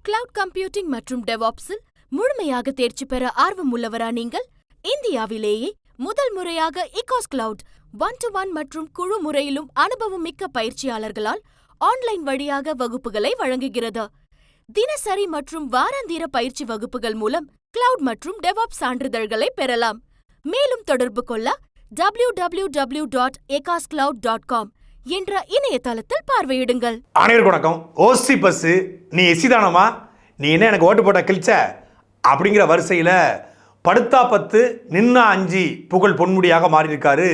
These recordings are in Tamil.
கிளவுட் கம்ப்யூட்டிங் மற்றும் டெவாப்ஸில் முழுமையாக தேர்ச்சி பெற ஆர்வம் உள்ளவரா நீங்கள்? இந்தியாவிலேயே முதல் முறையாக இகாஸ் கிளவுட் 1-to-1 மற்றும் குழு முறையிலும் அனுபவம் மிக்க பயிற்சியாளர்களால் ஆன்லைன் வழியாக வகுப்புகளை வழங்குகிறது. தினசரி மற்றும் வாராந்திர பயிற்சி வகுப்புகள் மூலம் கிளவுட் மற்றும் டெவாப்ஸ் சான்றிதழ்களை பெறலாம். மேலும் தொடர்பு கொள்ள www.ecoscloud.com என்ற இணையதளத்தில் பார்வையிடுங்கள். அனைவருக்கும் வணக்கம். ஓசி பஸ் நீ எசிதானமா, நீ என்ன எனக்கு ஓட்டு போட்ட கிழிச்ச அப்படிங்கிற வரிசையில் படுத்தா 10 நின்னா 5 புகழ் பொன்முடியாக மாறியிருக்காரு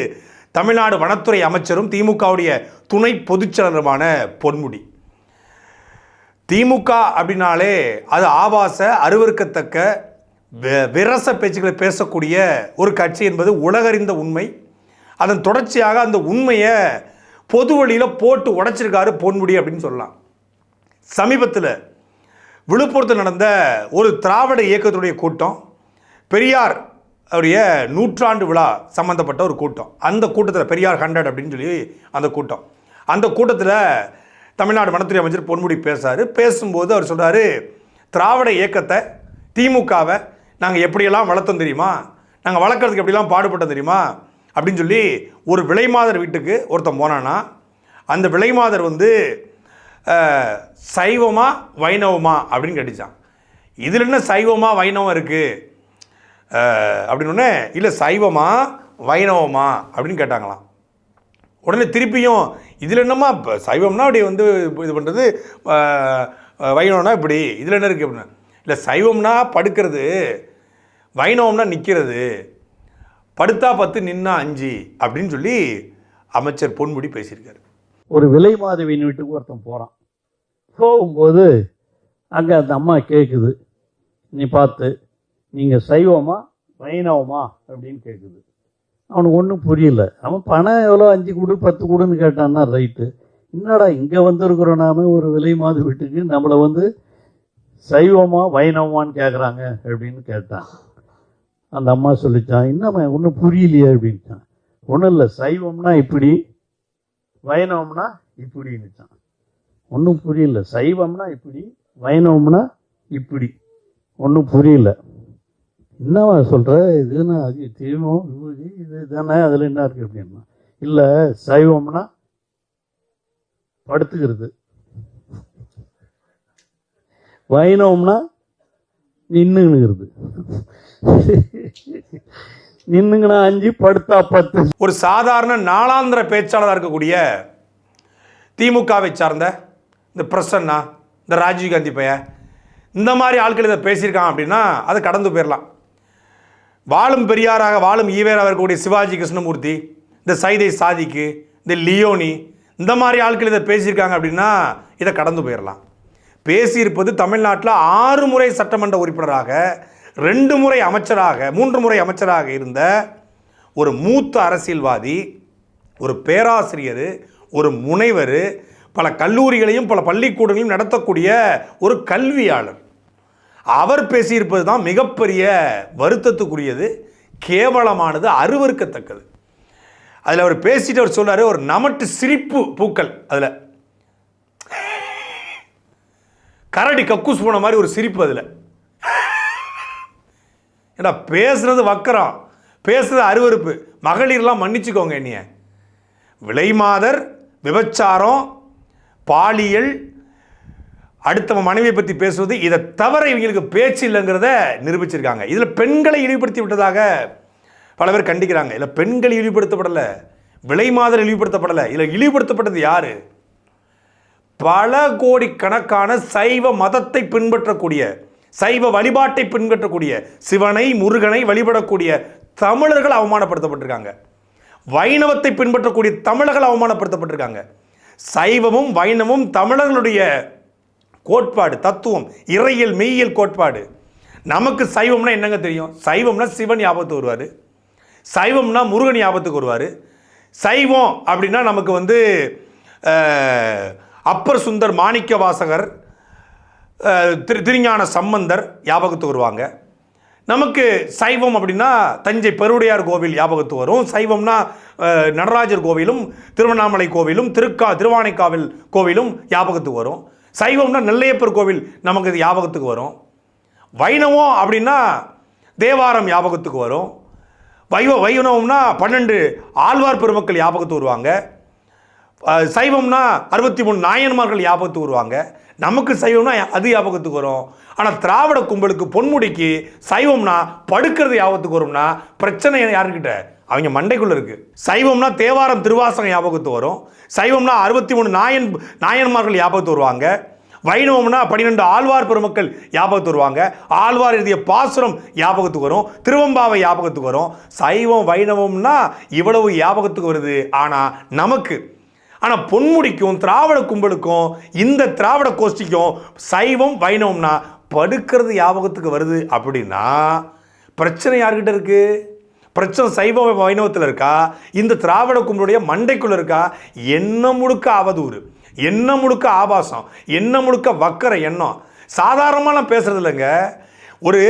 தமிழ்நாடு வனத்துறை அமைச்சரும் திமுகவுடைய துணை பொதுச்செயலருமான பொன்முடி. திமுக அப்படின்னாலே அது ஆபாச அருவருக்கத்தக்க விரச பேச்சுக்களை பேசக்கூடிய ஒரு கட்சி என்பது உலகறிந்த உண்மை. அதன் தொடர்ச்சியாக அந்த உண்மையை பொது வழியில் போட்டு உடைச்சிருக்காரு பொன்முடி அப்படின்னு சொல்லலாம். சமீபத்தில் விழுப்புரத்தில் நடந்த ஒரு திராவிட இயக்கத்துடைய கூட்டம், பெரியார் அவருடைய 100ஆண்டு விழா சம்மந்தப்பட்ட ஒரு கூட்டம். அந்த கூட்டத்தில் பெரியார் 100 அப்படின்னு சொல்லி அந்த கூட்டத்தில் தமிழ்நாடு வனத்துறை அமைச்சர் பொன்முடி பேசும்போது அவர் சொல்கிறாரு, திராவிட இயக்கத்தை திமுகவை நாங்கள் எப்படியெல்லாம் வளர்த்தோம் தெரியுமா, நாங்கள் வளர்க்குறதுக்கு எப்படிலாம் பாடுபட்டோம் தெரியுமா அப்படின்னு சொல்லி ஒரு விலைமாதர் வீட்டுக்கு ஒருத்தன் போனான்னா அந்த விலைமாதர் சைவமா வைணவமா அப்படின்னு கேட்டுச்சான். இதில் என்ன சைவமா வைணவம் இருக்குது அப்படின்னு, இல்லை சைவமா வைணவமா அப்படின்னு கேட்டாங்களாம். உடனே திருப்பியும் இதில் என்னம்மா இப்போ சைவம்னா அப்படி இது பண்ணுறது, வைணவம்னா இப்படி, இதில் என்ன இருக்குது அப்படின்னா, இல்லை சைவம்னா படுக்கிறது, வைணவம்னா நிற்கிறது, படுத்தா 10 நின்னா 5 அப்படின்னு சொல்லி அமைச்சர் பொன்முடி பேசியிருக்காரு. ஒரு விலை மாதவியின் வீட்டுக்கு ஒருத்தன் போகிறான். போகும்போது அங்கே அந்த அம்மா கேட்குது, நீ பார்த்து நீங்கள் சைவமா வைணவமா அப்படின்னு கேட்குது. அவனுக்கு ஒன்றும் புரியல. அவன் பணம் எவ்வளோ 5 கொடு 10 கொடுன்னு கேட்டான்னா ரைட்டு. என்னடா இங்கே வந்திருக்கிறோம் நாம ஒரு விலை மாத வீட்டுக்கு, நம்மளை சைவமா வைணவமான்னு கேட்குறாங்க அப்படின்னு கேட்டான். அந்த அம்மா சொல்லிச்சான், என்னம்மா ஒன்றும் புரியலையே அப்படின்ட்டான். ஒன்றும் இல்லை, சைவம்னா இப்படி வைணவம்னா இப்படின்னுச்சான். ஒன்றும் புரியல, சைவம்னா இப்படி வைணவம்னா இப்படி, ஒன்றும் புரியல. என்னவா சொல்கிற, இதுன்னா அது தீபம் விபூதி இது தானே, அதில் என்ன இருக்குது அப்படின்னா, இல்லை சைவம்னா படுத்துக்கிறது, வைணவம்னா நின்னுங்கிறது, நின்னுங்கண்ணா 5 படுத்தா 10. ஒரு சாதாரண நாளாந்திர பேச்சாளராக இருக்கக்கூடிய திமுகவை சார்ந்த இந்த பிரசன்னா, இந்த ராஜீவ்காந்தி பையன், இந்த மாதிரி ஆட்கள் இதை பேசியிருக்காங்க அப்படின்னா அதை கடந்து போயிடலாம். வாழும் பெரியாராக வாழும் ஈவேராக இருக்கக்கூடிய சிவாஜி கிருஷ்ணமூர்த்தி, இந்த சைதை சாதிக்கு, இந்த லியோனி, இந்த மாதிரி ஆட்கள் இதை பேசியிருக்காங்க அப்படின்னா இதை கடந்து போயிடலாம். பேசியிருப்பது தமிழ்நாட்டில் 6 முறை சட்டமன்ற உறுப்பினராக, 2 முறை அமைச்சராக, 3 முறை அமைச்சராக இருந்த ஒரு மூத்த அரசியல்வாதி, ஒரு பேராசிரியர், ஒரு முனைவர், பல கல்லூரிகளையும் பல பள்ளிக்கூடங்களையும் நடத்தக்கூடிய ஒரு கல்வியாளர். அவர் பேசியிருப்பது தான் மிகப்பெரிய வருத்தத்துக்குரியது, கேவலமானது, அருவருக்கத்தக்கது. அதில் அவர் பேசிட்டு அவர் சொல்றாரு, ஒரு நமட்டு சிரிப்பு பூக்கள், அதில் கரடி கக்கூஸ் போன மாதிரி ஒரு சிரிப்பு. அதில் ஏன்னா பேசுறது வக்கரம், பேசுறது அருவருப்பு. மகளிர்லாம் மன்னிச்சுக்கோங்க, என்னைய விலைமாதர், விபச்சாரம், பாலியல், அடுத்தவன் மனைவியை பற்றி பேசுவது, இதை தவிர இவங்களுக்கு பேச்சு இல்லைங்கிறத நிரூபிச்சிருக்காங்க. இதில் பெண்களை இழிவுபடுத்தி விட்டதாக பல பேர் கண்டிக்கிறாங்க. இதில் பெண்கள் இழிவுபடுத்தப்படலை, விலைமாதர் இழிவுபடுத்தப்படலை. இதில் இழிவுபடுத்தப்பட்டது யாரு? பல கோடிக்கணக்கான சைவ மதத்தை பின்பற்றக்கூடிய, சைவ வழிபாட்டை பின்பற்றக்கூடிய, சிவனை முருகனை வழிபடக்கூடிய தமிழர்கள் அவமானப்படுத்தப்பட்டிருக்காங்க. வைணவத்தை பின்பற்றக்கூடிய தமிழர்கள் அவமானப்படுத்தப்பட்டிருக்காங்க. சைவமும் வைணவமும் தமிழர்களுடைய கோட்பாடு, தத்துவம், இறையியல் மெய்யியல் கோட்பாடு. நமக்கு சைவம்னா என்னங்க தெரியும்? சைவம்னா சிவன் ஞாபகத்துக்கு வருவார், சைவம்னா முருகன் ஞாபகத்துக்கு வருவார். சைவம் அப்படின்னா நமக்கு அப்பர் சுந்தர் மாணிக்க வாசகர், திருஞான சம்பந்தர் ஞாபகத்துக்கு வருவாங்க. நமக்கு சைவம் அப்படின்னா தஞ்சை பெருவுடையார் கோவில் ஞாபகத்துக்கு வரும். சைவம்னா நடராஜர் கோவிலும் திருவண்ணாமலை கோவிலும் திருவானைக்காவல் கோவிலும் ஞாபகத்துக்கு வரும். சைவம்னா நெல்லையப்பர் கோவில் நமக்கு இது ஞாபகத்துக்கு வரும். வைணவம் அப்படின்னா தேவாரம் ஞாபகத்துக்கு வரும். வைணவம்னா 12 ஆழ்வார் பெருமக்கள் ஞாபகத்துக்கு வருவாங்க. சைவம்னா 63 நாயன்மார்கள் ஞாபகத்துக்கு வருவாங்க. நமக்கு சைவம்னா அது ஞாபகத்துக்கு வரும். ஆனால் திராவிட கும்பலுக்கு பொன்முடிக்கு சைவம்னா படுக்கிறது ஞாபகத்துக்கு வரும்னா பிரச்சனை யாருக்கிட்ட? அவங்க மண்டைக்குள்ள இருக்கு. சைவம்னா தேவாரம் திருவாசகம் ஞாபகத்துக்கு வரும். சைவம்னா 63 நாயன்மார்கள் ஞாபகத்துக்கு வருவாங்க. வைணவம்னா 12 ஆழ்வார் பெருமக்கள் ஞாபகத்து வருவாங்க. ஆழ்வார் எழுதிய பாசுரம் ஞாபகத்துக்கு வரும். திருவம்பாவை ஞாபகத்துக்கு வரும். சைவம் வைணவம்னா இவ்வளவு ஞாபகத்துக்கு வருது. ஆனால் பொன்முடிக்கும் திராவிட கும்பலுக்கும் இந்த திராவிட கோஷ்டிக்கும் சைவம் வைணவம்னா படுக்கிறது ஞாபகத்துக்கு வருது. அப்படின்னா பிரச்சனை யார்கிட்ட இருக்கு? பிரச்சனை சைவ வைணவத்தில் இருக்கா? இந்த திராவிட கும்பலுடைய மண்டைக்குள்ள இருக்கா? என்ன முழுக்க அவதூறு, என்ன முழுக்க ஆபாசம், என்ன முழுக்க வக்கர எண்ணம். சாதாரணமாக பேசுறது இல்லைங்க. ஒரு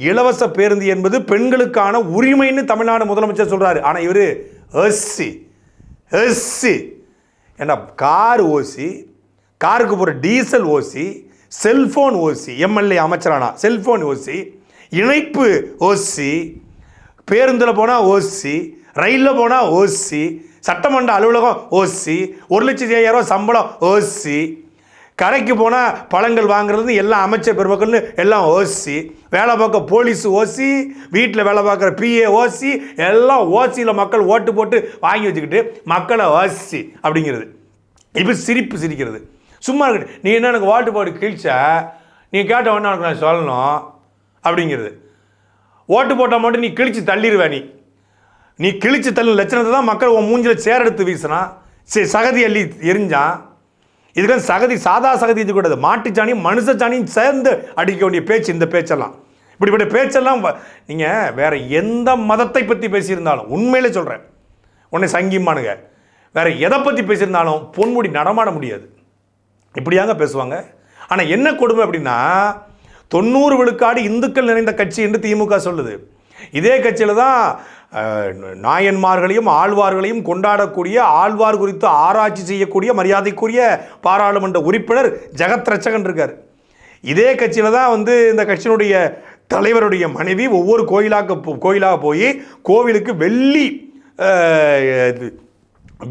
இலவச பேருந்து என்பது பெண்களுக்கான உரிமைன்னு தமிழ்நாடு முதலமைச்சர் சொல்றாரு. ஆனால் இவர் எஸ்சி ஏன்னா கார் ஓசி, காருக்கு போகிற டீசல் ஓசி, செல்ஃபோன் ஓசி, எம்எல்ஏ அமைச்சரானா செல்ஃபோன் ஓசி, இணைப்பு ஓசி, பேருந்தில் போனால் ஓசி, ரயிலில் போனால் ஓசி, சட்டமன்ற அலுவலகம் ஓசி, 1,50,000 சம்பளம் ஓசி, கடைக்கு போனால் பழங்கள் வாங்குறது எல்லாம் அமைச்சர் பெருமக்கள்னு எல்லாம் ஓசி, வேலை பார்க்க போலீஸ் ஓசி, வீட்டில் வேலை பார்க்குற பிஏ ஓசி, எல்லாம் ஓசியில் மக்கள் ஓட்டு போட்டு வாங்கி வச்சுக்கிட்டு மக்களை ஓசி அப்படிங்கிறது. இப்போ சிரிக்கிறது. சும்மா இருக்கு. நீ என்ன எனக்கு ஓட்டு போட்டு கிழிச்சா நீ கேட்ட வேணா எனக்கு நான் சொல்லணும் அப்படிங்கிறது. ஓட்டு போட்டால் மட்டும் நீ கிழிச்சு தள்ளிடுவே. நீ கிழிச்சு தள்ளு லட்சணத்தை தான் மக்கள் உன் மூஞ்சில் சேர் எடுத்து வீசினா, சகதி அள்ளி எரிஞ்சான். இதுக்கு சகதி சாதா சகதி இருக்கக்கூடாது, மாட்டுச்சாணியும் மனுஷச்சாணியும் சேர்ந்து அடிக்க வேண்டிய பேச்சு இந்த பேச்செல்லாம். இப்படிப்பட்ட பேச்செல்லாம் நீங்கள் வேற எந்த மதத்தை பற்றி பேசியிருந்தாலும், உண்மையிலே சொல்கிறேன், உன்னை சங்கிமானுங்க, வேற எதை பற்றி பேசியிருந்தாலும் பொன்முடி நடமாட முடியாது. இப்படியாங்க பேசுவாங்க. ஆனால் என்ன கொடுமை அப்படின்னா 90 விழுக்காடு இந்துக்கள் நிறைந்த கட்சி என்று திமுக சொல்லுது. இதே கட்சியில் தான் நாயன்மார்களையும் ஆழ்வார்களையும் கொண்டாடக்கூடிய, ஆழ்வார் குறித்து ஆராய்ச்சி செய்யக்கூடிய மரியாதைக்குரிய பாராளுமன்ற உறுப்பினர் ஜெகத் ரட்சகன் இருக்கார். இதே கட்சியில் தான் இந்த கட்சியினுடைய தலைவருடைய மனைவி ஒவ்வொரு கோயிலாக போய் கோவிலுக்கு வெள்ளி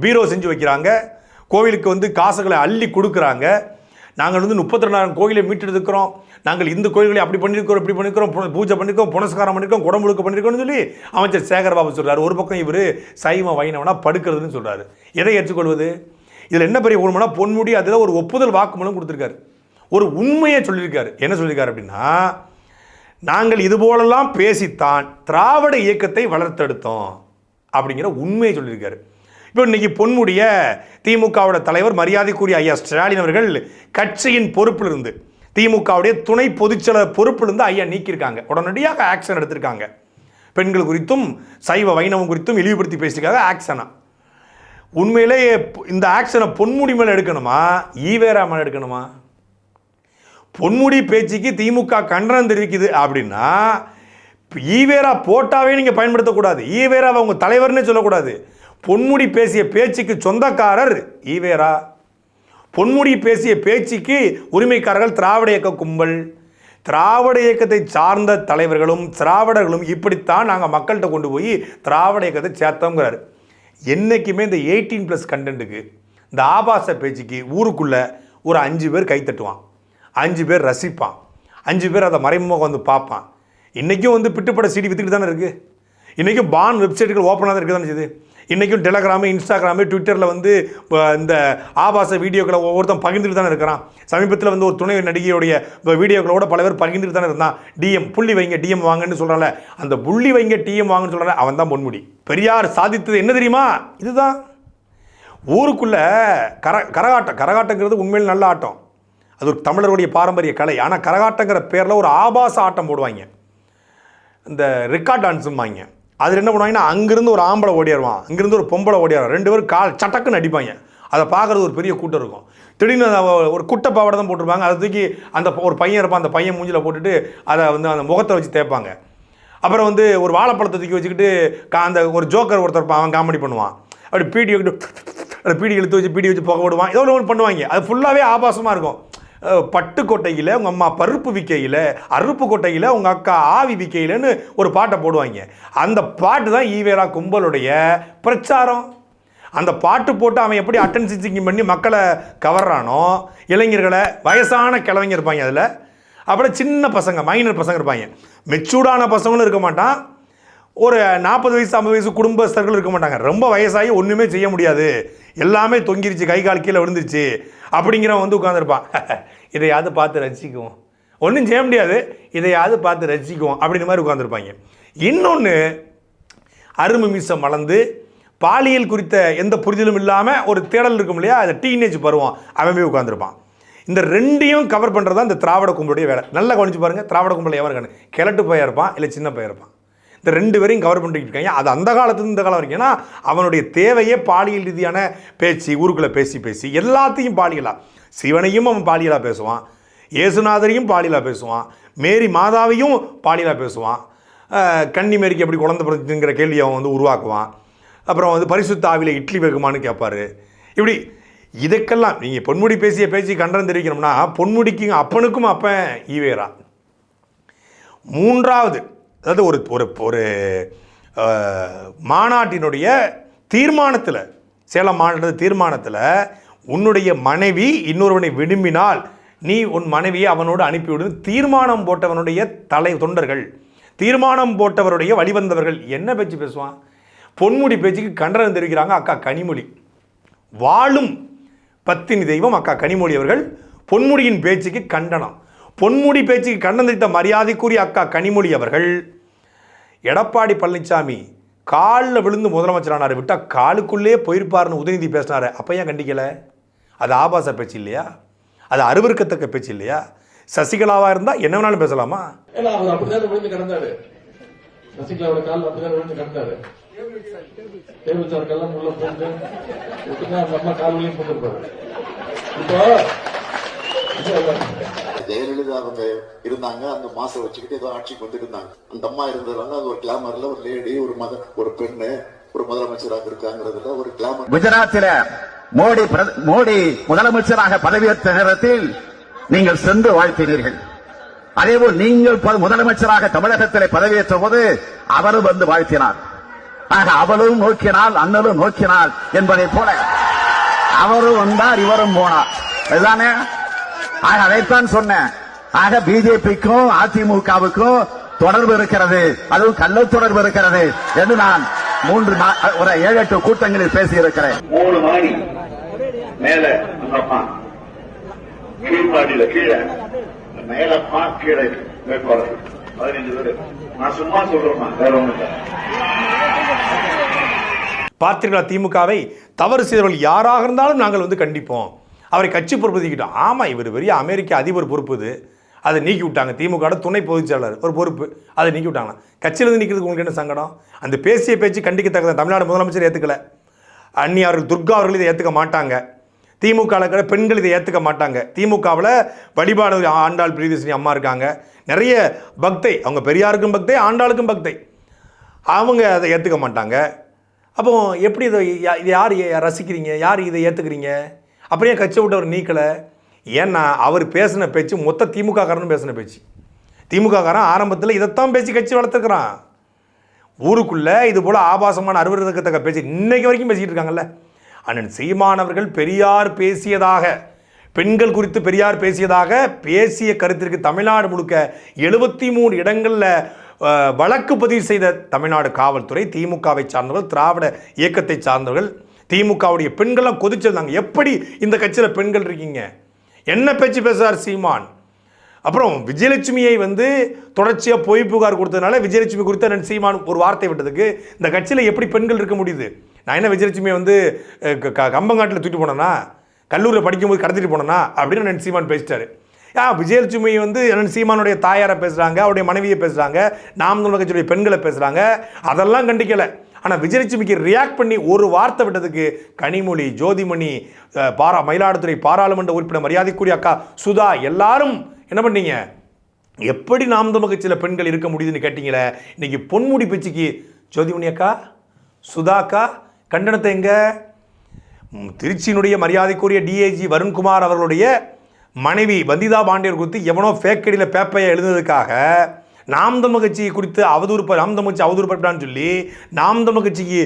பீரோ செஞ்சு வைக்கிறாங்க. கோவிலுக்கு காசுகளை அள்ளி கொடுக்குறாங்க. நாங்கள் 32,000 கோயிலை மீட்டெடுக்கிறோம், நாங்கள் இந்த கோயில்களை அப்படி பண்ணியிருக்கிறோம், இப்படி பண்ணியிருக்கிறோம், பூஜை பண்ணியிருக்கோம், புனஸ்காரம் பண்ணியிருக்கோம், குடமுழுக்க பண்ணியிருக்கோம்னு சொல்லி அமைச்சர் சேகர்பாபு சொல்கிறார். ஒரு பக்கம் இவர் சைவ வைணவனா படுக்கிறதுன்னு சொல்கிறாரு. எதை ஏற்றுக்கொள்வது? இதில் என்ன பெரிய உண்மைனா பொன்முடி அதில் ஒரு ஒப்புதல் வாக்குமூலம் கொடுத்துருக்காரு. ஒரு உண்மையை சொல்லியிருக்காரு. என்ன சொல்லியிருக்காரு அப்படின்னா, நாங்கள் இதுபோலெல்லாம் பேசித்தான் திராவிட இயக்கத்தை வளர்த்தெடுத்தோம் அப்படிங்கிற உண்மையை சொல்லியிருக்காரு. இப்போ இன்னைக்கு பொன்முடிய திமுகவோட தலைவர் மரியாதைக்குரிய ஐயா ஸ்டாலின் அவர்கள் கட்சியின் பொறுப்பிலிருந்து, திமுகவுடைய துணை பொதுச்செயலர் பொறுப்பிலிருந்து ஐயா நீக்கியிருக்காங்க. உடனடியாக ஆக்ஷன் எடுத்திருக்காங்க. பெண்கள் குறித்தும் சைவ வைணவம் குறித்தும் இழிவுபடுத்தி பேசியிருக்காங்க. ஆக்ஷனா உண்மையிலே இந்த ஆக்ஷனை பொன்முடி மேலே எடுக்கணுமா, ஈவேரா மேலே எடுக்கணுமா? பொன்முடி பேச்சுக்கு திமுக கண்டனம் தெரிவிக்குது அப்படின்னா ஈவேரா போட்டாவே நீங்கள் பயன்படுத்தக்கூடாது. ஈவேரா அவங்க தலைவர்னே சொல்லக்கூடாது. பொன்முடி பேசிய பேச்சுக்கு சொந்தக்காரர் ஈவேரா. பொன்முடி பேசிய பேச்சுக்கு உரிமைக்காரர்கள் திராவிட இயக்க கும்பல். திராவிட இயக்கத்தை சார்ந்த தலைவர்களும் திராவிடர்களும் இப்படித்தான் நாங்கள் மக்கள்கிட்ட கொண்டு போய் திராவிட இயக்கத்தை சேர்த்தோங்கிறாரு. என்றைக்குமே இந்த 18+ கண்டென்ட்டுக்கு, இந்த ஆபாச பேச்சுக்கு ஊருக்குள்ளே ஒரு 5 பேர் கைத்தட்டுவான், 5 பேர் ரசிப்பான், 5 பேர் அதை மறைமுகம் பார்ப்பான். இன்றைக்கும் பிட்டுப்பட சீடி வித்துக்கிட்டு தானே இருக்குது. இன்றைக்கும் பான் வெப்சைட்டுகள் ஓப்பனாக தான் இருக்குது தானே செய்யுது. இன்றைக்கும் டெலகிராமு, இன்ஸ்டாகிராமு, ட்விட்டரில் இந்த ஆபாச வீடியோக்களை ஒவ்வொருத்தன் பகிர்ந்துட்டு தானே இருக்கிறான். சமீபத்தில் ஒரு துணை நடிகையுடைய வீடியோக்களோட பல பேர் பகிர்ந்துட்டு தானே இருந்தான். டிஎம் புள்ளி வைங்க, டிஎம் வாங்கன்னு சொல்கிறால, அந்த புள்ளி வைங்க டிஎம் வாங்கன்னு சொல்கிறால, அவன் தான் பொன்முடி. பெரியார் சாதித்தது என்ன தெரியுமா? இதுதான். ஊருக்குள்ளே கரகாட்டங்கிறது உண்மையில் நல்ல ஆட்டம், அது ஒரு தமிழருடைய பாரம்பரிய கலை. ஆனால் கரகாட்டங்கிற பேரில் ஒரு ஆபாச ஆட்டம் போடுவாங்க, இந்த ரெக்கார்ட் டான்ஸும்பாங்க. அதில் என்ன பண்ணுவாங்கன்னா, அங்கேருந்து ஒரு ஆம்பளை ஓடிடுவான், அங்கேருந்து ஒரு பொம்பளை ஓடிடுவான், 2 பேரும் கால் சட்டக்குன்னு அடிப்பாங்க. அதை பார்க்குறது ஒரு பெரிய கூட்டம் இருக்கும். திடீர்னு ஒரு குட்டை பாவாடை தான் போட்டிருப்பாங்க, அதை தூக்கி ஒரு பையன் இருப்பான், அந்த பையன் மூஞ்சில் போட்டுட்டு அதை அந்த முகத்தை வச்சு தேய்ப்பாங்க. அப்புறம் ஒரு வாழைப்பழத்தை தூக்கி வச்சுக்கிட்டு அந்த ஒரு ஜோக்கர் ஒருத்தர் இருப்பான், அவன் காமெடி பண்ணுவான். அப்படி பீடி இழுத்து வச்சு புகை விடுவான், ஏதோ ஒன்று பண்ணுவாங்க. அது ஃபுல்லாகவே ஆபாசமாக இருக்கும். பட்டுக்கோட்டையில் உங்கள் அம்மா பருப்பு விற்கையில், அருப்புக்கோட்டையில் உங்கள் அக்கா ஆவி விற்கையிலன்னு ஒரு பாட்டை போடுவாங்க. அந்த பாட்டு தான் ஈவேரா கும்பலுடைய பிரச்சாரம். அந்த பாட்டு போட்டு அவன் எப்படி அட்டென்ஷன் சீக்கிங் பண்ணி மக்களை கவர்றானோ, இளைஞர்களை, வயசான கிழவங்க இருப்பாங்க அதில், அப்புறம் சின்ன பசங்க, மைனர் பசங்க இருப்பாங்க, மெச்சூர்டான பசங்களும் இருக்க மாட்டான், ஒரு 40 வயசு 50 வயசு குடும்பஸ்தர்கள் இருக்க மாட்டாங்க, ரொம்ப வயசாகி ஒன்றுமே செய்ய முடியாது, எல்லாமே தொங்கிருச்சு, கை கால் கீழே விழுந்துருச்சு அப்படிங்கிறவன் வந்து உட்காந்துருப்பான். இதையாவது பார்த்து ரசிக்குவோம், ஒன்றும் செய்ய முடியாது, இதையாவது பார்த்து ரசிக்குவோம் அப்படின்ற மாதிரி உட்காந்துருப்பாங்க. இன்னொன்று, அருமை மீசம் வளர்ந்து பாலியல் குறித்த எந்த புரிதலும் இல்லாமல் ஒரு தேடல் இருக்கும் இல்லையா, அது டீனேஜ் பருவம், அவன் போய் உட்காந்துருப்பான். இந்த ரெண்டையும் கவர் பண்ணுறது தான் இந்த திராவிட கும்பலுடைய வேலை. நல்லா கவனிச்சு பாருங்கள், திராவிட கும்பல் எவன் இருக்கானு, கிழட்டு பையன் இருப்பான் இல்லை சின்ன பையன் இருப்பான். இந்த 2 பேரையும் கவர் பண்ணிட்டு இருக்காங்க. அது அந்த காலத்துலேருந்து இந்த காலம் வரைக்கும். ஏன்னா அவனுடைய தேவையே பாலியல் ரீதியான பேச்சு, ஊருக்குள்ளே பேசி பேசி எல்லாத்தையும் பாலியலாக, சிவனையும் அவன் பாலியலாக பேசுவான், இயேசுநாதரையும் பாலியலாக பேசுவான், மேரி மாதாவையும் பாலியலாக பேசுவான், கன்னிமேரிக்கு எப்படி குழந்தை பிறந்துங்கிற கேள்வியை அவன் வந்து உருவாக்குவான், அப்புறம் வந்து பரிசுத்த ஆவியில் இட்லி வைக்குமான்னு கேட்பார். இப்படி இதுக்கெல்லாம் நீங்கள் பொன்முடி பேசிய பேச்சு கண்டனம் தெரிவிக்கணும்னா, பொன்முடிக்கு அப்பனுக்கும் அப்பன் ஈவேரா. 3வது, அதாவது ஒரு ஒரு ஒரு மாநாட்டினுடைய தீர்மானத்தில், சேலம் மாநாட்டு தீர்மானத்தில், உன்னுடைய மனைவி இன்னொருவனை விரும்பினால் நீ உன் மனைவியை அவனோடு அனுப்பிவிடு தீர்மானம் போட்டவனுடைய தொண்டர்கள், தீர்மானம் போட்டவருடைய வழிவந்தவர்கள் என்ன பேச்சு பேசுவான்? பொன்முடி பேச்சுக்கு கண்டனம் தெரிவிக்கிறாங்க அக்கா கனிமொழி. வாழும் பத்தினி தெய்வம் அக்கா கனிமொழி அவர்கள் பொன்முடியின் பேச்சுக்கு கண்டனம். பொன்முடி பேச்சுக்கு கண்டனம் தெரிவித்த மரியாதைக்குரிய அக்கா கனிமொழி அவர்கள் எடப்பாடி பழனிசாமி காலில் விழுந்து முதலமைச்சரானார், விட்டால் காலுக்குள்ளே போயிருப்பார்னு உதயநிதி பேசினார், அப்போ ஏன் கண்டிக்கலை? அது ஆபாச பேச்சு இல்லையா? அது அருவருக்கத்தக்க பேச்சு இல்லையா? சசிகலாவாக இருந்தால் என்ன வேணாலும் பேசலாமா? அவர் அப்படிதான் விழுந்து கிடந்தாரு, சசிகலாவோட கால் அப்படிதான் விழுந்து கிடந்தாரு, டேபிள் சார்க்கெல்லாம் உள்ள போட்டு நம்ம காலையும் போட்டுருப்பாரு. இப்போ ஜெயலலிதா அவங்க இருந்தாங்க, அந்த மாசம் வச்சுக்கிட்டு ஏதோ ஆட்சிக்கு வந்துட்டு இருந்தாங்க. அந்த அம்மா இருந்ததுனால அது ஒரு கிளாமர்ல ஒரு லேடி, ஒரு பெண்ணு ஒரு முதலமைச்சராக இருக்காங்கிறதுல ஒரு கிளாமர். குஜராத்தில் மோடி முதலமைச்சராக பதவியேற்ற நேரத்தில் நீங்கள் சென்று வாழ்த்தினீர்கள். அதேபோல் நீங்கள் முதலமைச்சராக தமிழகத்தில் பதவியேற்ற போது அவரும் வந்து வாழ்த்தினார். ஆக அவளும் நோக்கினாள், அண்ணலும் நோக்கினாள் என்பதை போல அவரும் வந்தார், இவரும் போனார். அதுதானே? ஆக அதைத்தான் சொன்னேன். ஆக பிஜேபிக்கும் அதிமுகவுக்கும் தொடர்பு இருக்கிறது, அதுவும் கள்ள தொடர்பு இருக்கிறது என்று நான் 7-8 கூட்டங்களில் பேசியிருக்கிறேன். 3 மாடி மேல அங்கப்பா, கீழ்மாடியில கீழே மேலப்பா, கீழே மேற்கொள்ள 15 பேர். நான் சும்மா சொல்றேன், வேற ஒண்ணு. பார்த்தீர்களா, திமுகவை தவறு செய்தவர்கள் யாராக இருந்தாலும் நாங்கள் வந்து கண்டிப்போம், அவரை கட்சி பொறுப்புக்கிட்டோம். ஆமாம், இவர் பெரிய அமெரிக்க அதிபர் பொறுப்பு, இது அதை நீக்கி விட்டாங்க. திமுக துணை பொதுச்செயலாளர் ஒரு பொறுப்பு, அதை நீக்கி விட்டாங்க. கட்சியிலிருந்து நிற்கிறதுக்கு உங்களுக்கு என்ன சங்கடம்? அந்த பேசிய பேச்சு கண்டிக்கத்தக்கத. தமிழ்நாடு முதலமைச்சர் ஏற்றுக்கல, அந்நியார்கள் துர்கா அவர்கள் இதை ஏற்றுக்க மாட்டாங்க, திமுகவில் இருக்கிற பெண்கள் இதை ஏற்றுக்க மாட்டாங்க. திமுகவில் வழிபாடு ஆண்டாள் பிரியதர்ஷினி அம்மா இருக்காங்க, நிறைய பக்தை, அவங்க பெரியாருக்கும் பக்தை, ஆண்டாளுக்கும் பக்தை, அவங்க அதை ஏற்றுக்க மாட்டாங்க. அப்போ எப்படி இதை யார் ரசிக்கிறீங்க, யார் இதை ஏற்றுக்கிறீங்க? அப்படியே கட்சி விட்டு அவர் நீக்கலை. ஏன்னா அவர் பேசின பேச்சு மொத்த திமுக காரனும் பேசின பேச்சு. திமுக காரன் ஆரம்பத்தில் இதைத்தான் பேசி கட்சி வளர்த்துக்கிறான். ஊருக்குள்ளே இது போல் ஆபாசமான அருவருக்கத்தக்க பேச்சு இன்னைக்கு வரைக்கும் பேசிக்கிட்டு இருக்காங்கல்ல. அண்ணன் சீமான் அவர்கள் பெரியார் பேசியதாக, பெண்கள் குறித்து பெரியார் பேசியதாக பேசிய கருத்திற்கு தமிழ்நாடு முழுக்க 73 இடங்களில் வழக்கு பதிவு செய்த தமிழ்நாடு காவல்துறை, திமுகவை சார்ந்தவர்கள், திராவிட இயக்கத்தை சார்ந்தவர்கள், திமுகவுடைய பெண்கள்லாம் கொதிச்சிருந்தாங்க. எப்படி இந்த கட்சியில் பெண்கள் இருக்கீங்க? என்ன பேச்சு பேசுகிறார் சீமான்? அப்புறம் விஜயலட்சுமியை வந்து தொடர்ச்சியாக பொய் புகார் கொடுத்ததுனால விஜயலட்சுமி குறித்த சீமான் ஒரு வார்த்தை விட்டதுக்கு இந்த கட்சியில் எப்படி பெண்கள் இருக்க முடியுது? நான் என்ன விஜயலட்சுமியை வந்து கம்பங்காட்டில் தூக்கிட்டு போனேன்னா, கல்லூரியில் படிக்கும்போது கடத்திட்டு போனேன்னா அப்படின்னு சீமான் பேசிட்டாரு. விஜயலட்சுமி வந்து சீமானுடைய தாயாரை பேசுகிறாங்க, அவருடைய மனைவியை பேசுகிறாங்க, நாம் தமிழர் கட்சியுடைய பெண்களை பேசுகிறாங்க, அதெல்லாம் கண்டிக்கலை. ஆனால் விஜயலட்சுமிக்கு ரியாக்ட் பண்ணி ஒரு வார்த்தை விட்டதுக்கு கனிமொழி, ஜோதிமணி, மயிலாடுதுறை பாராளுமன்ற உறுப்பினர் மரியாதைக்குரிய அக்கா சுதா எல்லாரும் என்ன பண்ணீங்க? எப்படி நாம் தமிழர் கட்சியில் பெண்கள் இருக்க முடியுதுன்னு கேட்டீங்களே. இன்னைக்கு பொன்முடி பேச்சுக்கு ஜோதிமணி அக்கா, சுதா அக்கா கண்டனத்தை எங்க? திருச்சியினுடைய மரியாதைக்குரிய டிஐஜி வருண்குமார் அவர்களுடைய மனைவி வந்திதா பாண்டியர் குறித்து எவனோ ஃபேக்கடியில் பேப்பையை எழுதுனதுக்காக நாம் தமிழ் கட்சியை குறித்து நாம் தமிழ் கட்சி அவதூறுப்பட்டான்னு சொல்லி நாம் தமிழ் கட்சிக்கு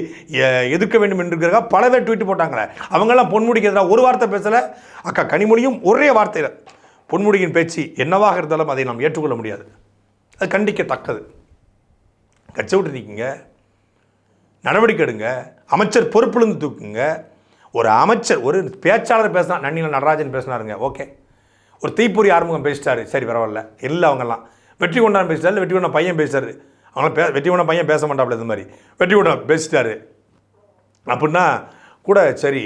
எதிர்க்க வேண்டும் என்று பல பேர் ட்வீட் போட்டாங்களே. அவங்கெல்லாம் பொன்முடிக்கு எதிராக ஒரு வார்த்தை பேசலை. அக்கா கனிமொழியும் ஒரே வார்த்தையில் பொன்முடியின் பேச்சு என்னவாக இருந்தாலும் அதை நாம் ஏற்றுக்கொள்ள முடியாது, அது கண்டிக்கத்தக்கது. கட்சி விட்டு நீக்குங்க, நடவடிக்கை எடுங்க, அமைச்சர் பொறுப்பிலிருந்து தூக்குங்க. ஒரு அமைச்சர் ஒரு பேச்சாளர் பேசினா, நன்னில நடராஜன் பேசினாருங்க, ஓகே. ஒரு தீப்பொறி ஆறுமுகம் பேசிட்டாரு, சரி பரவாயில்ல. இல்லை அவங்கெல்லாம் வெற்றி கொண்டான் பேசிட்டாரு, வெற்றி கொண்டான் பையன் பேசிட்டாரு. அவங்களாம் வெற்றி கொண்டான் பையன் பேச மாட்டாப்புல, இது மாதிரி வெற்றி கொண்டான் பேசிட்டாரு அப்படின்னா கூட சரி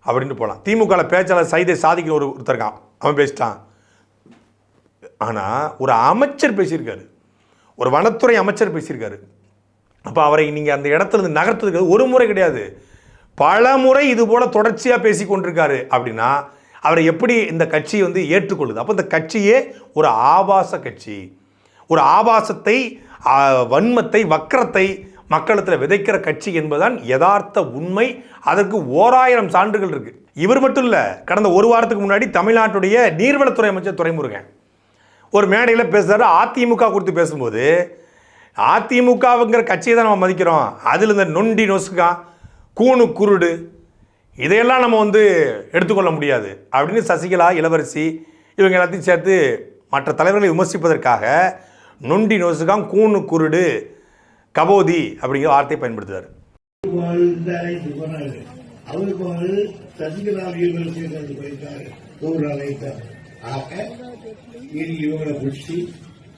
அப்படின்னு போகலாம். திமுகவில் பேச்சாளர் சைதை சாதிக்கு ஒருத்தர் இருக்கான், அவன் பேசிட்டான். ஆனால் ஒரு அமைச்சர் பேசியிருக்காரு, ஒரு வனத்துறை அமைச்சர் பேசியிருக்காரு. அப்போ அவரை நீங்கள் அந்த இடத்துல இருந்து நகர்த்துறதுக்கு ஒரு முறை கிடையாது, பல முறை இது போல் தொடர்ச்சியாக பேசி கொண்டிருக்காரு. அப்படின்னா அவரை எப்படி இந்த கட்சி ஏற்றுக்கொள்ளுது? அப்போ இந்த கட்சியே ஒரு ஆபாச கட்சி, ஒரு ஆபாசத்தை, வன்மத்தை, வக்கரத்தை மக்களத்தில் விதைக்கிற கட்சி என்பதுதான் யதார்த்த உண்மை. அதற்கு 1000 சான்றுகள் இருக்கு. இவர் மட்டும் இல்லை, கடந்த ஒரு வாரத்துக்கு முன்னாடி தமிழ்நாட்டுடைய நீர்வளத்துறை அமைச்சர் துரைமுருகன் ஒரு மேடையில் பேசுகிறாரு. அதிமுக குறித்து பேசும்போது, அதிமுகவுங்கிற கட்சியை தான் நம்ம மதிக்கிறோம், அதில் இந்த நொண்டி நொசுக்கா கூணு குருடு இதையெல்லாம் நம்ம எடுத்துக்கொள்ள முடியாது அப்படின்னு சசிகலா, இளவரசி இவங்க எல்லாத்தையும் சேர்த்து மற்ற தலைவர்களை விமர்சிப்பதற்காக நொண்டி நொசுக்காம் கூணு குருடு கபோதி அப்படிங்கிற வார்த்தையை பயன்படுத்துறாரு.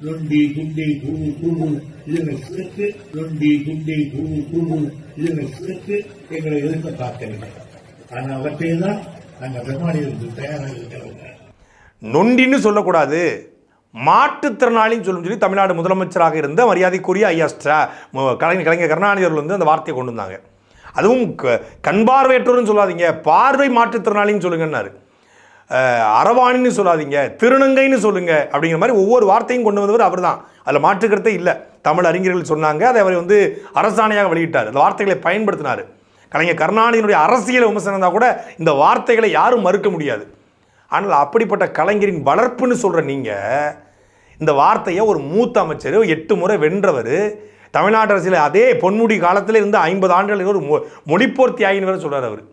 நொண்டி குண்டி குழு குழு இதுங்களை சேர்த்து நொண்டி குண்டி குழு குழு இதுங்களை சேர்த்து எங்களை எதிர்க்க பார்க்கவில்லை. ஆனால் அவற்றையெல்லாம் நாங்கள் பிரமாணிகளுக்கு தயாராக இருக்கிறோம். நொண்டின்னு சொல்லக்கூடாது, மாற்றுத்திறனாளின்னு சொல்லி தமிழ்நாடு முதலமைச்சராக இருந்த மரியாதைக்குரிய ஐயா கலைஞர் கருணாநிதி அவர்கள் அந்த வார்த்தையை கொண்டு வந்தாங்க. அதுவும் கண் பார்வையற்றோர்னு சொல்லாதீங்க, பார்வை மாற்றுத்திறனாளின்னு சொல்லுங்கன்னாரு. அரவாணின்னு சொல்லாதீங்க, திருநங்கைன்னு சொல்லுங்க அப்படிங்கிற மாதிரி ஒவ்வொரு வார்த்தையும் கொண்டு வந்தவர் அவர் தான். அதில் மாற்றுக்கிறதே இல்லை. தமிழ் அறிஞர்கள் சொன்னாங்க, அதை அவர் அரசாணையாக வெளியிட்டார், அந்த வார்த்தைகளை பயன்படுத்தினார். கலைஞர் கருணாநிதியினுடைய அரசியல் விமர்சனம் தான் கூட இந்த வார்த்தைகளை யாரும் மறுக்க முடியாது. ஆனால் அப்படிப்பட்ட கலைஞரின் வளர்ப்புன்னு சொல்கிற நீங்கள் இந்த வார்த்தையை ஒரு மூத்த அமைச்சர் 8 முறை வென்றவர் தமிழ்நாட்டு அரசியல் அதே பொன்முடி காலத்தில் இருந்து 50 ஆண்டுகள் ஒரு மொழிப்போர் தியாகின்னு வேறு சொல்கிறார். அவர்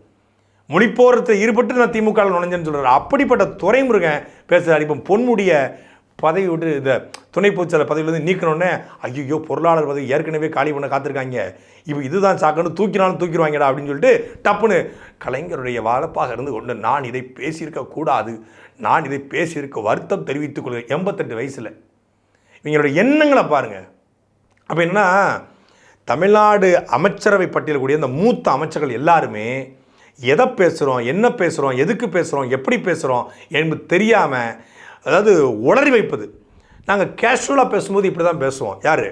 மொழிப்போரத்தில் ஈடுபட்டு நான் திமுக நுழைஞ்சேன்னு சொல்கிறார். அப்படிப்பட்ட துரைமுருகன் பேசுகிறார். இப்போ பொன்முடிய பதவி விட்டு இந்த துணை பொதுச்செயலாளர் பதவியிலேருந்து நீக்கணுன்னே, ஐயோ பொருளாளர் பதவி ஏற்கனவே காலி பண்ண காத்திருக்காங்க, இப்போ இதுதான் சாக்கன்னு தூக்கினாலும் தூக்கிடுவாங்கடா அப்படின்னு சொல்லிட்டு டப்புன்னு கலைஞருடைய வளர்ப்பாக இருந்து கொண்டு நான் இதை பேசியிருக்க கூடாது, நான் இதை பேசியிருக்க வருத்தம் தெரிவித்துக் கொள்கிறேன். 88 வயசில் இவங்களுடைய எண்ணங்களை பாருங்கள். அப்போ என்னன்னா, தமிழ்நாடு அமைச்சரவை பட்டியல் கூடிய இந்த மூத்த அமைச்சர்கள் எல்லாருமே எதை பேசுகிறோம், என்ன பேசுகிறோம், எதுக்கு பேசுகிறோம், எப்படி பேசுகிறோம் என்பது தெரியாமல், அதாவது உளறி வைப்பது. நாங்கள் கேஷுவலாக பேசும்போது இப்படி தான் பேசுவோம். யார்?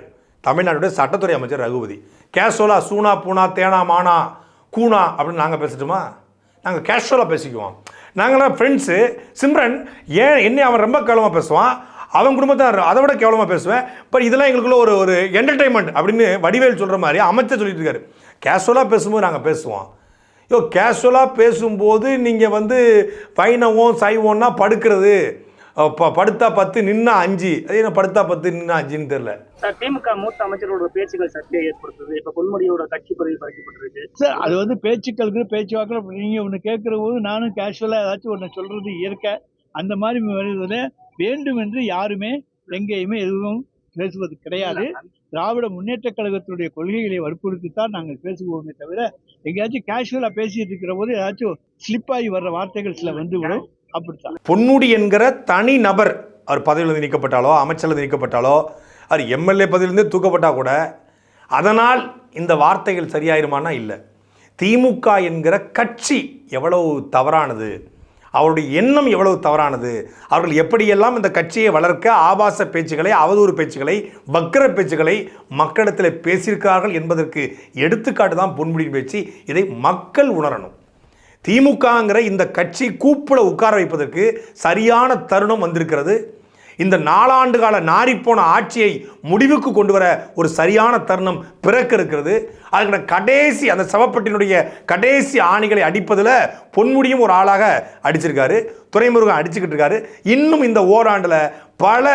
தமிழ்நாட்டுடைய சட்டத்துறை அமைச்சர் ரகுபதி. கேஷுவலாக சூனா பூனா தேனா மானா கூனா அப்படின்னு நாங்கள் பேசட்டுமா? நாங்கள் கேஷுவலாக பேசிக்குவோம். நாங்களாம் ஃப்ரெண்ட்ஸு. சிம்ரன் என்னை அவன் ரொம்ப கேவலமாக பேசுவான், அவன் குடும்பத்தை அதை விட கேவலமாக பேசுவேன். பட் இதெல்லாம் எங்களுக்குள்ள ஒரு என்டர்டைன்மெண்ட் அப்படின்னு வடிவேல் சொல்கிற மாதிரி அமைச்சர் சொல்லிட்டு இருக்காரு. கேஷுவலாக பேசும்போது நாங்கள் பேசுவோம். கேஷுவலாக பேசும்போது நீங்கள் வைணவம் சைவம்னா படுக்கிறது, படுத்தா 10 நின்னா 5, அதே என்ன படுத்தா 10 நின்னா 5ன்னு தெரியல சார். திமுக மூத்த அமைச்சரோட பேச்சுகள் சர்ச்சையை ஏற்படுத்துது. இப்ப பொன்முடியோட கட்சி பதவி பறிக்கப்பட்டிருக்கு சார். அது பேச்சுக்களுக்கு பேச்சுவாக்கில் நீங்க ஒன்று கேட்கிற போது நானும் கேஷுவலா ஏதாச்சும் ஒன்று சொல்றது இயற்கை. அந்த மாதிரி வருவதில் வேண்டும் என்று யாருமே எங்கேயுமே எதுவும் பேசுவது கிடையாது. திராவிட முன்னேற்ற கழகத்தினுடைய கொள்கைகளை வற்புறுத்தித்தான் நாங்கள் பேசுவோமே தவிர எங்கேயாச்சும் கேஷுவலா பேசிட்டு இருக்கிற போது ஏதாச்சும் ஸ்லிப்பாகி வர்ற வார்த்தைகள் சில விடும். அப்படித்தான் பொன்முடி என்கிற தனி நபர் அவர் பதவியிலிருந்து நீக்கப்பட்டாலோ, அமைச்சரிலிருந்து நீக்கப்பட்டாலோ, அவர் எம்எல்ஏ பதவியிலிருந்து தூக்கப்பட்டால் கூட அதனால் இந்த வார்த்தைகள் சரியாயிருமானா இல்லை. திமுக என்கிற கட்சி எவ்வளவு தவறானது, அவருடைய எண்ணம் எவ்வளவு தவறானது, அவர்கள் எப்படியெல்லாம் இந்த கட்சியை வளர்க்க ஆபாச பேச்சுக்களை, அவதூறு பேச்சுக்களை, வக்கர பேச்சுக்களை மக்களிடத்தில் பேசியிருக்கிறார்கள் என்பதற்கு எடுத்துக்காட்டு தான் பொன்முடியின் பேச்சு. இதை மக்கள் உணரணும். திமுகங்கிற இந்த கட்சி கூப்பிட உட்கார வைப்பதற்கு சரியான தருணம் வந்திருக்கிறது. இந்த 4 ஆண்டு கால நாரிப்போன ஆட்சியை முடிவுக்கு கொண்டு வர ஒரு சரியான தருணம் பிறக்க இருக்கிறது. அதுக்கான கடைசி அந்த சவப்பெட்டினுடைய கடைசி ஆணிகளை அடிப்பதில் பொன்முடியும் ஒரு ஆளாக அடிச்சிருக்காரு, துரைமுருகன் அடிச்சுக்கிட்டு இருக்காரு. இன்னும் இந்த ஓராண்டில் பல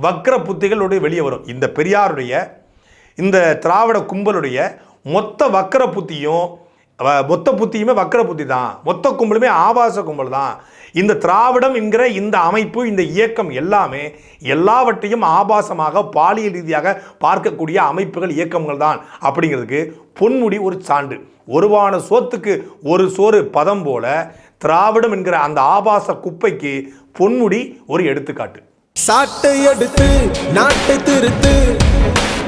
வக்கர புத்திகளோடு வெளியே வரும். இந்த பெரியாருடைய இந்த திராவிட கும்பலுடைய மொத்த வக்கர புத்தியும் மொத்த புத்தியுமே வக்கர புத்தி தான், மொத்த கும்பலுமே ஆபாச கும்பல் தான். இந்த திராவிடம் என்கிற இந்த அமைப்பு, இந்த இயக்கம் எல்லாமே எல்லாவற்றையும் ஆபாசமாக பாலியல் ரீதியாக பார்க்கக்கூடிய அமைப்புகள், இயக்கங்கள் தான் அப்படிங்கிறதுக்கு பொன்முடி ஒரு சான்று. ஒருவான சோத்துக்கு ஒரு சோறு பதம் போல திராவிடம் என்கிற அந்த ஆபாச குப்பைக்கு பொன்முடி ஒரு எடுத்துக்காட்டு. சாட்டை எடுத்து நாட்டை திருத்து